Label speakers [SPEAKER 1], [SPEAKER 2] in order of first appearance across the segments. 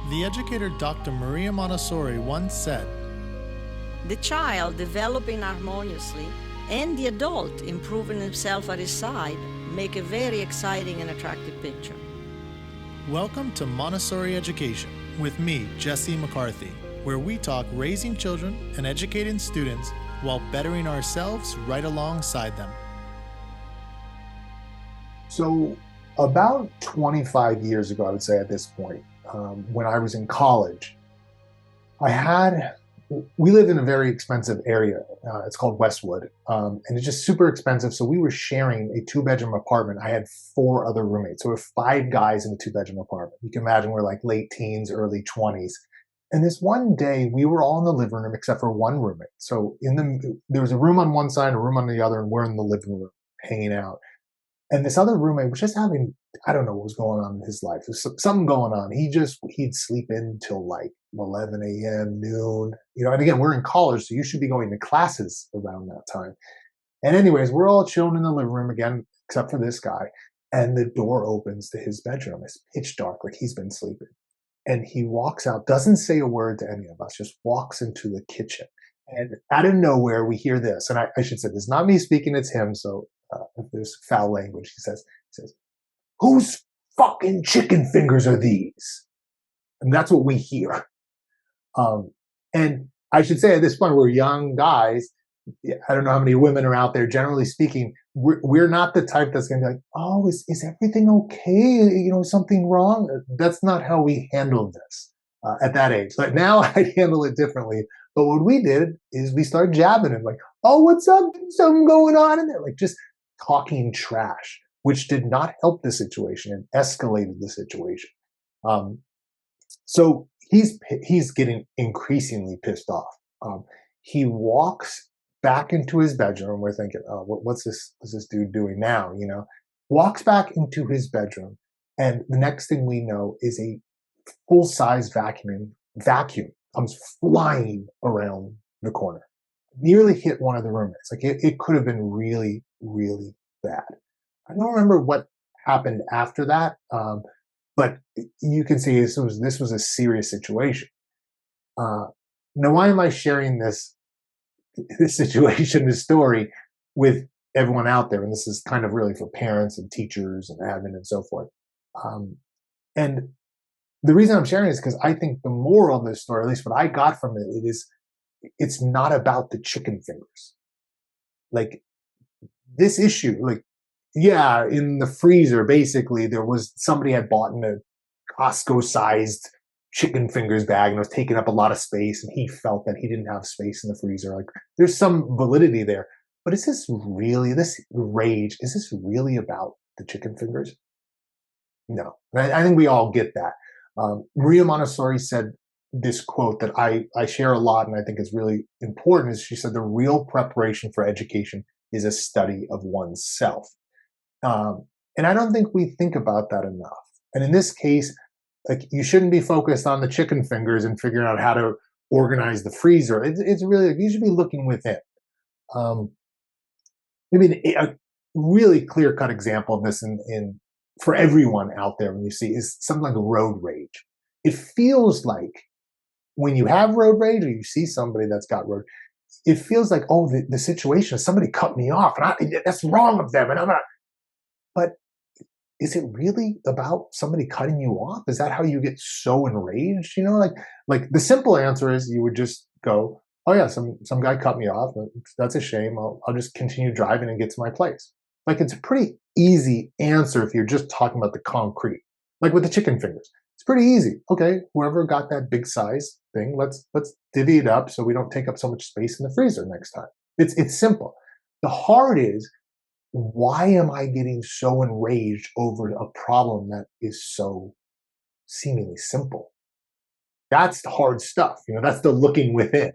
[SPEAKER 1] The educator Dr. Maria Montessori once said,
[SPEAKER 2] The child developing harmoniously and the adult improving himself at his side make a very exciting and attractive picture.
[SPEAKER 1] Welcome to Montessori Education with me, Jesse McCarthy, where we talk raising children and educating students while bettering ourselves right alongside them.
[SPEAKER 3] So about 25 years ago, I would say at this point, when I was in college, we lived in a very expensive area. It's called Westwood, and it's just super expensive. So we were sharing a 2-bedroom apartment. I had 4 other roommates. So we're 5 guys in a 2-bedroom apartment. You can imagine we're like late teens, early 20s. And this one day, we were all in the living room except for one roommate. So there was a room on one side, a room on the other, and we're in the living room hanging out. And this other roommate was just having, I don't know what was going on in his life. There's something going on. He'd sleep in till like 11 a.m., noon, and again, we're in college, so you should be going to classes around that time. And anyways, we're all chilling in the living room again, except for this guy. And the door opens to his bedroom. It's pitch dark, like he's been sleeping. And he walks out, doesn't say a word to any of us, just walks into the kitchen. And out of nowhere, we hear this. And I should say, this is not me speaking, it's him. So if there's foul language, he says, "Whose fucking chicken fingers are these?" And that's what we hear. And I should say at this point, we're young guys. I don't know how many women are out there. Generally speaking, we're not the type that's going to be like, "Oh, is everything okay? Something wrong?" That's not how we handled this at that age. Like now, I'd handle it differently. But what we did is we started jabbing him, like, "Oh, what's up? Something going on in there?" Like just talking trash, which did not help the situation and escalated the situation. So he's getting increasingly pissed off. He walks back into his bedroom. We're thinking, "Oh, what's this dude doing now?" Walks back into his bedroom, and the next thing we know is a full-size vacuum comes flying around the corner. Nearly hit one of the roommates. Like it could have been really, really bad. I don't remember what happened after that, but you can see this was a serious situation. Now, why am I sharing this situation, this story, with everyone out there? And this is kind of really for parents and teachers and admin and so forth. And the reason I'm sharing is because I think the moral of this story, at least what I got from it, it's not about the chicken fingers. Like this issue, like, yeah, in the freezer, basically, there was somebody had bought in a Costco-sized chicken fingers bag and it was taking up a lot of space, and he felt that he didn't have space in the freezer. Like, there's some validity there. But is this rage, is this really about the chicken fingers? No. I think we all get that. Maria Montessori said this quote that I share a lot and I think is really important. Is she said, "The real preparation for education is a study of oneself." And I don't think we think about that enough. And in this case, like, you shouldn't be focused on the chicken fingers and figuring out how to organize the freezer. It's really, like, you should be looking within. Maybe a really clear-cut example of this for everyone out there when you see is something like road rage. It feels like when you have road rage or you see somebody that's got road, it feels like, oh, the situation is somebody cut me off and that's wrong of them and I'm not. But is it really about somebody cutting you off? Is that how you get so enraged? Like the simple answer is you would just go, "Oh yeah, some guy cut me off. That's a shame. I'll just continue driving and get to my place." Like, it's a pretty easy answer if you're just talking about the concrete. Like with the chicken fingers, it's pretty easy. Okay, whoever got that big size thing, let's divvy it up so we don't take up so much space in the freezer next time. It's simple. The hard is, why am I getting so enraged over a problem that is so seemingly simple? That's the hard stuff. That's the looking within.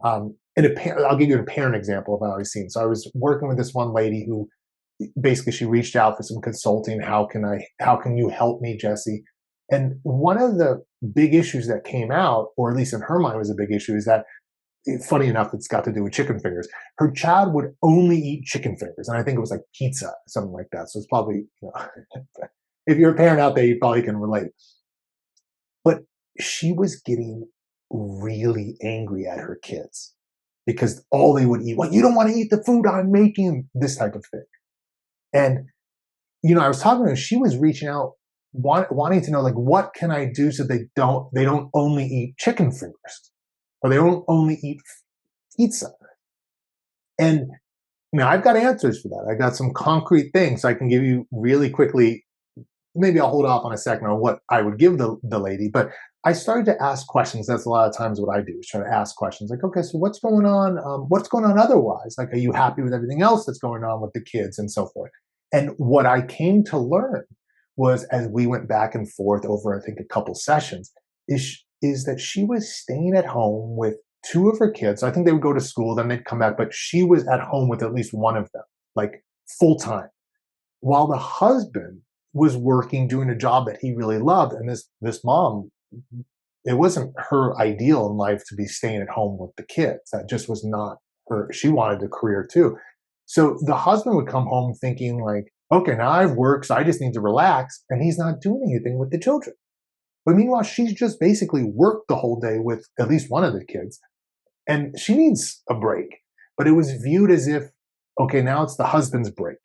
[SPEAKER 3] And I'll give you a parent example of how I've seen. So I was working with this one lady who basically she reached out for some consulting. How can you help me, Jesse? And one of the big issues that came out, or at least in her mind was a big issue, is that, funny enough, it's got to do with chicken fingers. Her child would only eat chicken fingers. And I think it was like pizza, something like that. So it's probably, if you're a parent out there, you probably can relate. But she was getting really angry at her kids because all they would eat, well, you don't want to eat the food I'm making, this type of thing. And, I was talking to her, she was reaching out, wanting to know, like, what can I do so they don't only eat chicken fingers or they don't only eat pizza. And I've got answers for that. I got some concrete things I can give you really quickly. Maybe I'll hold off on a second on what I would give the lady, but I started to ask questions. That's a lot of times what I do is try to ask questions like, okay, so what's going on? What's going on otherwise? Like, are you happy with everything else that's going on with the kids and so forth? And what I came to learn was, as we went back and forth over, I think, a couple sessions, is that she was staying at home with two of her kids. I think they would go to school, then they'd come back, but she was at home with at least one of them, like full time, while the husband was working, doing a job that he really loved. And this mom, it wasn't her ideal in life to be staying at home with the kids. That just was not her. She wanted a career too. So the husband would come home thinking like, okay, now I've worked, so I just need to relax. And he's not doing anything with the children. But meanwhile, she's just basically worked the whole day with at least one of the kids. And she needs a break. But it was viewed as if, okay, now it's the husband's break.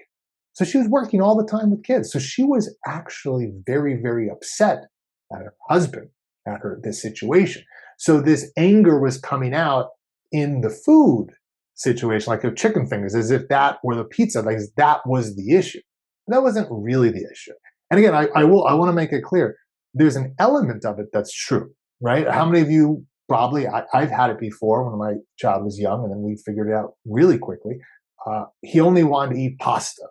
[SPEAKER 3] So she was working all the time with kids. So she was actually very, very upset at her husband, at this situation. So this anger was coming out in the food situation, like the chicken fingers, as if that or the pizza, like that was the issue. That wasn't really the issue. And again, I want to make it clear. There's an element of it that's true, right? How many of you probably, I've had it before when my child was young, and then we figured it out really quickly. He only wanted to eat pasta,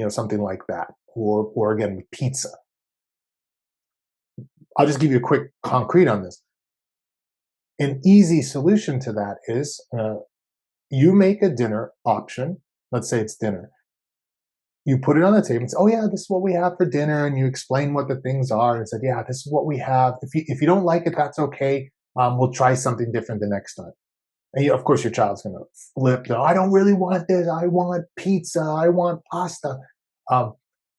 [SPEAKER 3] something like that, or again, pizza. I'll just give you a quick concrete on this. An easy solution to that is you make a dinner option. Let's say it's dinner. You put it on the table and say, oh yeah, this is what we have for dinner. And you explain what the things are and said, yeah, this is what we have. If you don't like it, that's okay. We'll try something different the next time. And of course, your child's going to flip. No, I don't really want this. I want pizza. I want pasta.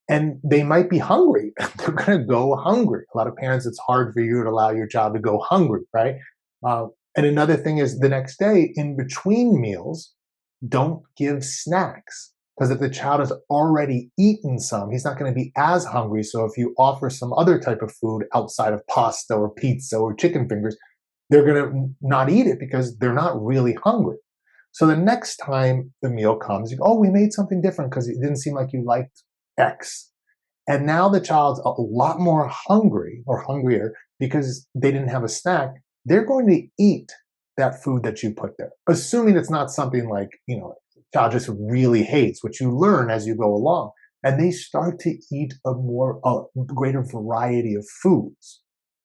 [SPEAKER 3] And they might be hungry. They're going to go hungry. A lot of parents, it's hard for you to allow your child to go hungry, right? And another thing is the next day, in between meals, don't give snacks. Because if the child has already eaten some, he's not going to be as hungry. So if you offer some other type of food outside of pasta or pizza or chicken fingers, they're going to not eat it because they're not really hungry. So the next time the meal comes, you go, oh, we made something different because it didn't seem like you liked X. And now the child's a lot more hungry or hungrier because they didn't have a snack. They're going to eat that food that you put there, assuming it's not something like, child just really hates, which you learn as you go along. And they start to eat a greater variety of foods,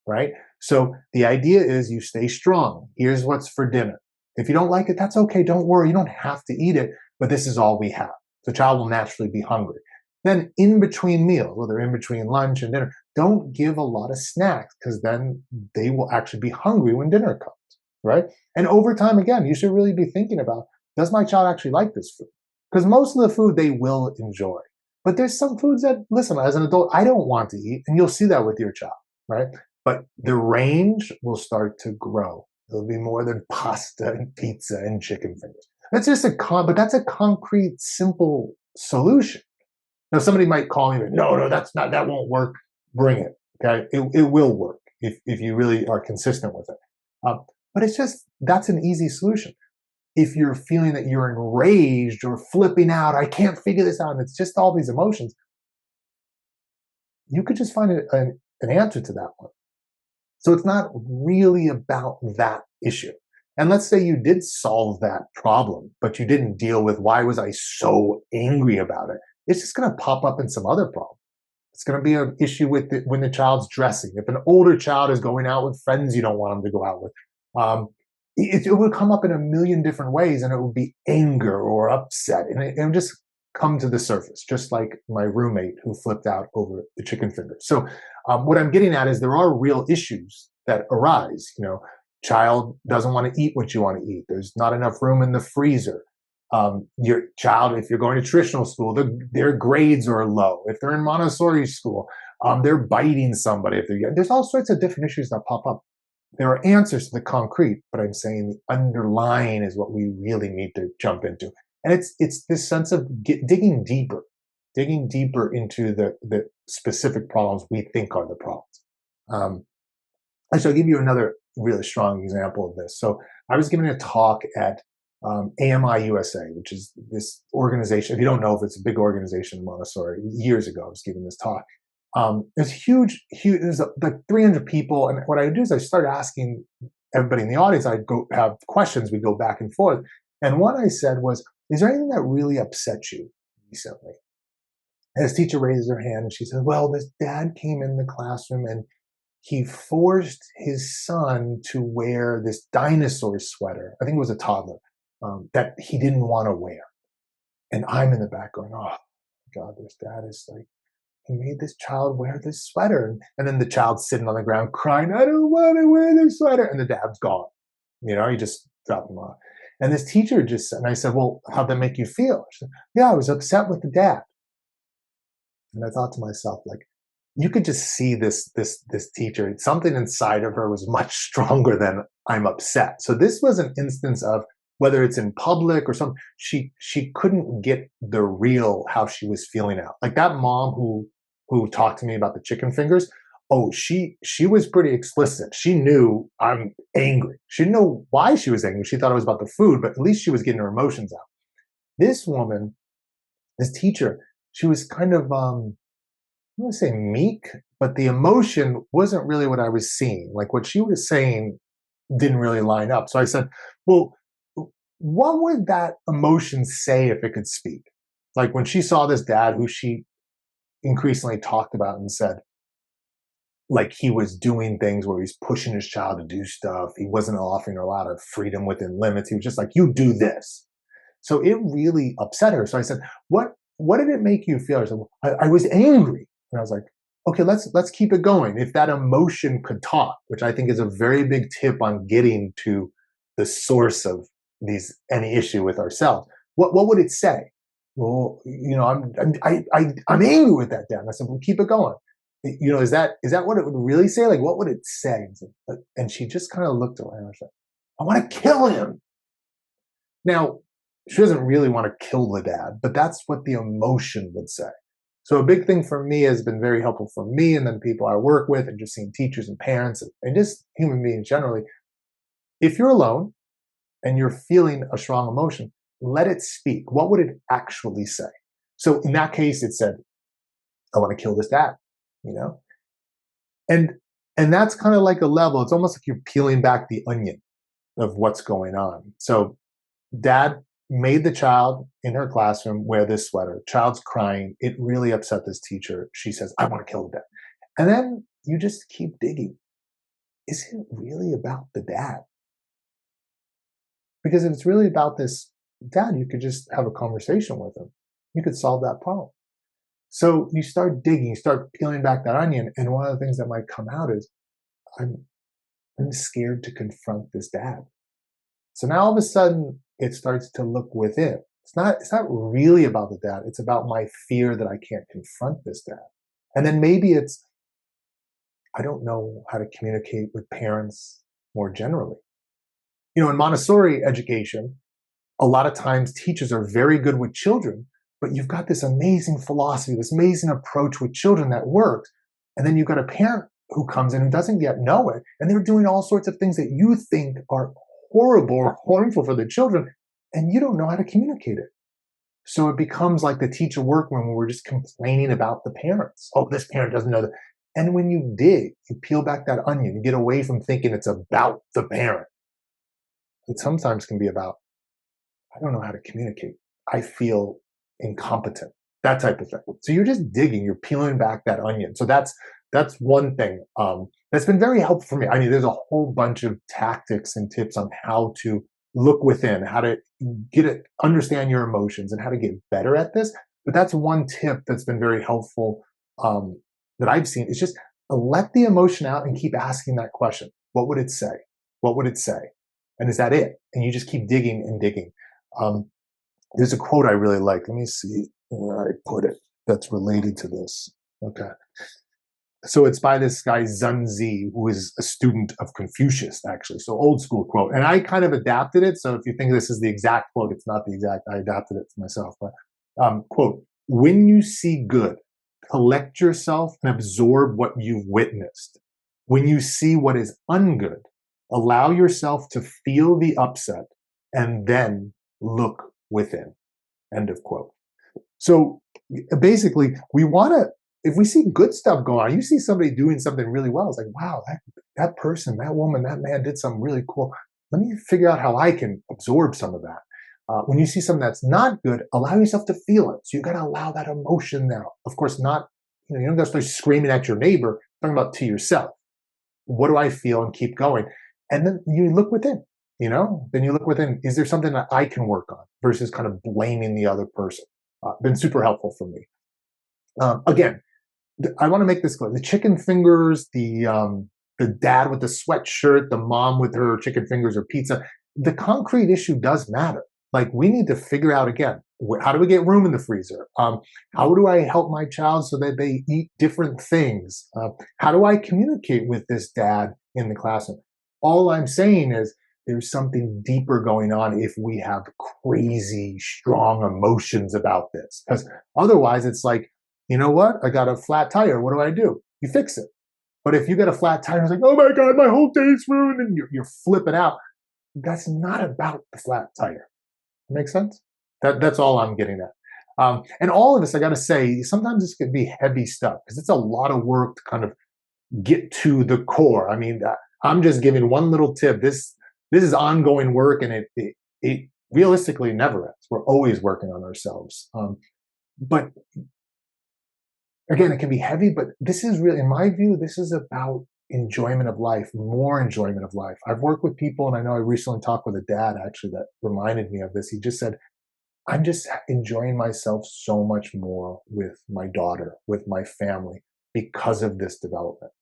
[SPEAKER 3] right? So the idea is you stay strong. Here's what's for dinner. If you don't like it, that's okay. Don't worry. You don't have to eat it, but this is all we have. The child will naturally be hungry. Then in between meals, whether in between lunch and dinner, don't give a lot of snacks because then they will actually be hungry when dinner comes, right? And over time, again, you should really be thinking about, does my child actually like this food? Because most of the food they will enjoy. But there's some foods that, listen, as an adult, I don't want to eat. And you'll see that with your child, right? But the range will start to grow. There'll be more than pasta and pizza and chicken fingers. That's just but that's a concrete, simple solution. Now, somebody might call me, no, that won't work. Bring it, okay? It will work if you really are consistent with it. But it's just, that's an easy solution. If you're feeling that you're enraged or flipping out, I can't figure this out, and it's just all these emotions, you could just find an answer to that one. So it's not really about that issue. And let's say you did solve that problem, but you didn't deal with why was I so angry about it. It's just going to pop up in some other problem. It's going to be an issue with when the child's dressing. If an older child is going out with friends you don't want them to go out with, it would come up in a million different ways, and it would be anger or upset, and it would just come to the surface, just like my roommate who flipped out over the chicken fingers. So what I'm getting at is there are real issues that arise. Child doesn't want to eat what you want to eat. There's not enough room in the freezer. Your child, if you're going to traditional school, their grades are low. If they're in Montessori school, they're biting somebody. There's all sorts of different issues that pop up. there are answers to the concrete, but I'm saying the underlying is what we really need to jump into. And it's this sense of digging deeper into the specific problems we think are the problems. Actually, I'll give you another really strong example of this. So I was giving a talk at AMI USA, which is this organization. If you don't know, if it's a big organization in Montessori, years ago, I was giving this talk. It's huge. There's like 300 people. And what I would do is I started asking everybody in the audience, I'd go have questions, we'd go back and forth. And what I said was, is there anything that really upset you recently? And this teacher raises her hand and she said, well, this dad came in the classroom and he forced his son to wear this dinosaur sweater. I think it was a toddler that he didn't want to wear. And I'm in the back going, oh, God, this dad is like, he made this child wear this sweater. And then the child's sitting on the ground crying, I don't want to wear this sweater. And the dad's gone. He just dropped him off. And this teacher just said, and I said, well, how'd that make you feel? She said, yeah, I was upset with the dad. And I thought to myself, like, you could just see this teacher, something inside of her was much stronger than I'm upset. So this was an instance of, whether it's in public or something, she couldn't get the real how she was feeling out. Like that mom who talked to me about the chicken fingers, oh, she was pretty explicit. She knew I'm angry. She didn't know why she was angry. She thought it was about the food, but at least she was getting her emotions out. This woman, this teacher, she was kind of, I don't want to say meek, but the emotion wasn't really what I was seeing. Like what she was saying didn't really line up. So I said, well, what would that emotion say if it could speak? Like when she saw this dad who she increasingly talked about and said, like he was doing things where he's pushing his child to do stuff. He wasn't offering her a lot of freedom within limits. He was just like, you do this. So it really upset her. So I said, what did it make you feel? I said, well, I was angry. And I was like, okay, let's keep it going. If that emotion could talk, which I think is a very big tip on getting to the source of any issue with ourselves, what would it say? Well, I'm angry with that dad. And I said, well, keep it going. Is that what it would really say? Like, what would it say? And she just kind of looked around and said, I want to kill him. Now, she doesn't really want to kill the dad, but that's what the emotion would say. So a big thing for me has been very helpful for me and then people I work with and just seeing teachers and parents and just human beings generally. If you're alone and you're feeling a strong emotion, let it speak. What would it actually say? So in that case, it said, I want to kill this dad, And that's kind of like a level. It's almost like you're peeling back the onion of what's going on. So dad made the child in her classroom wear this sweater. Child's crying. It really upset this teacher. She says, I want to kill the dad. And then you just keep digging. Is it really about the dad? Because if it's really about this dad, you could just have a conversation with him. You could solve that problem. So you start digging, you start peeling back that onion. And one of the things that might come out is, I'm scared to confront this dad. So now all of a sudden it starts to look within. It's not really about the dad. It's about my fear that I can't confront this dad. And then maybe it's, I don't know how to communicate with parents more generally. In Montessori education, a lot of times teachers are very good with children, but you've got this amazing philosophy, this amazing approach with children that works. And then you've got a parent who comes in who doesn't yet know it, and they're doing all sorts of things that you think are horrible or harmful for the children, and you don't know how to communicate it. So it becomes like the teacher workroom where we're just complaining about the parents. Oh, this parent doesn't know that. And when you dig, you peel back that onion, you get away from thinking it's about the parent. It sometimes can be about, I don't know how to communicate. I feel incompetent, that type of thing. So you're just digging, you're peeling back that onion. So that's one thing that's been very helpful for me. I mean, there's a whole bunch of tactics and tips on how to look within, how to understand your emotions and how to get better at this. But that's one tip that's been very helpful that I've seen is just let the emotion out and keep asking that question. What would it say? What would it say? And is that it? And you just keep digging and digging. There's a quote I really like. Let me see where I put it that's related to this. Okay. So it's by this guy Zunzi, who is a student of Confucius, actually. So old school quote. And I kind of adapted it. So if you think this is the exact quote, it's not the exact. I adapted it for myself. But quote, when you see good, collect yourself and absorb what you've witnessed. When you see what is ungood, allow yourself to feel the upset and then look within. End of quote. So basically, we want to, if we see good stuff going on, you see somebody doing something really well, it's like, wow, that person, that woman, that man did something really cool. Let me figure out how I can absorb some of that. When you see something that's not good, allow yourself to feel it. So you got to allow that emotion now. Of course, not, you don't got to start screaming at your neighbor, talking about to yourself. What do I feel? And keep going. And then you look within, then you look within. Is there something that I can work on versus kind of blaming the other person? Been super helpful for me. Again, I want to make this clear. The chicken fingers, the dad with the sweatshirt, the mom with her chicken fingers or pizza, the concrete issue does matter. Like, we need to figure out, again, how do we get room in the freezer? How do I help my child so that they eat different things? How do I communicate with this dad in the classroom? All I'm saying is there's something deeper going on if we have crazy, strong emotions about this. Because otherwise it's like, you know what? I got a flat tire. What do? You fix it. But if you got a flat tire, it's like, oh my God, my whole day's ruined, and you're flipping out. That's not about the flat tire. Make sense? That's all I'm getting at. And all of this, I got to say, sometimes this could be heavy stuff because it's a lot of work to kind of get to the core. I mean, I'm just giving one little tip. This is ongoing work, and it realistically never ends. We're always working on ourselves. But again, it can be heavy, but this is really, in my view, this is about enjoyment of life, more enjoyment of life. I've worked with people, and I know I recently talked with a dad actually that reminded me of this. He just said, I'm just enjoying myself so much more with my daughter, with my family, because of this development.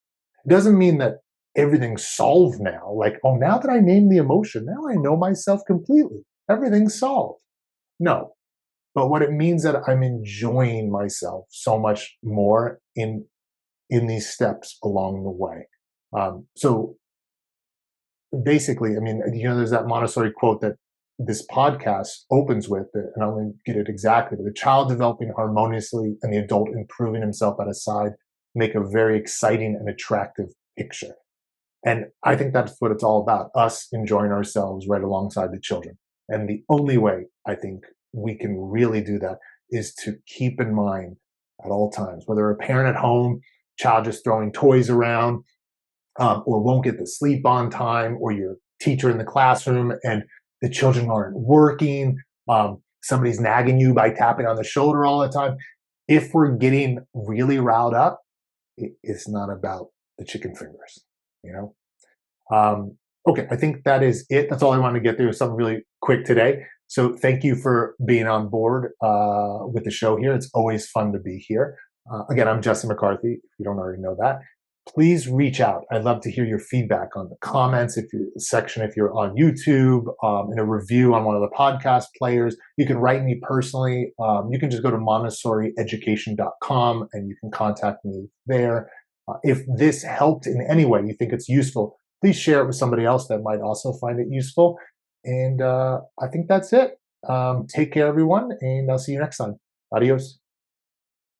[SPEAKER 3] It doesn't mean that everything's solved now. Like, oh, now that I named the emotion, now I know myself completely. Everything's solved. No. But what it means that I'm enjoying myself so much more in these steps along the way. So basically, I mean, there's that Montessori quote that this podcast opens with, and I won't get it exactly, but the child developing harmoniously and the adult improving himself at his side make a very exciting and attractive picture. And I think that's what it's all about, us enjoying ourselves right alongside the children. And the only way I think we can really do that is to keep in mind at all times, whether a parent at home, child just throwing toys around, or won't get to sleep on time, or your teacher in the classroom and the children aren't working, somebody's nagging you by tapping on the shoulder all the time. If we're getting really riled up, it's not about the chicken fingers, Okay, I think that is it. That's all I wanted to get through. Something really quick today. So thank you for being on board with the show here. It's always fun to be here. Again, I'm Jesse McCarthy, if you don't already know that. Please reach out. I'd love to hear your feedback on the comments section if you're on YouTube, in a review on one of the podcast players. You can write me personally. You can just go to montessorieducation.com and you can contact me there. If this helped in any way, you think it's useful, please share it with somebody else that might also find it useful. And I think that's it. Take care, everyone, and I'll see you next time. Adios.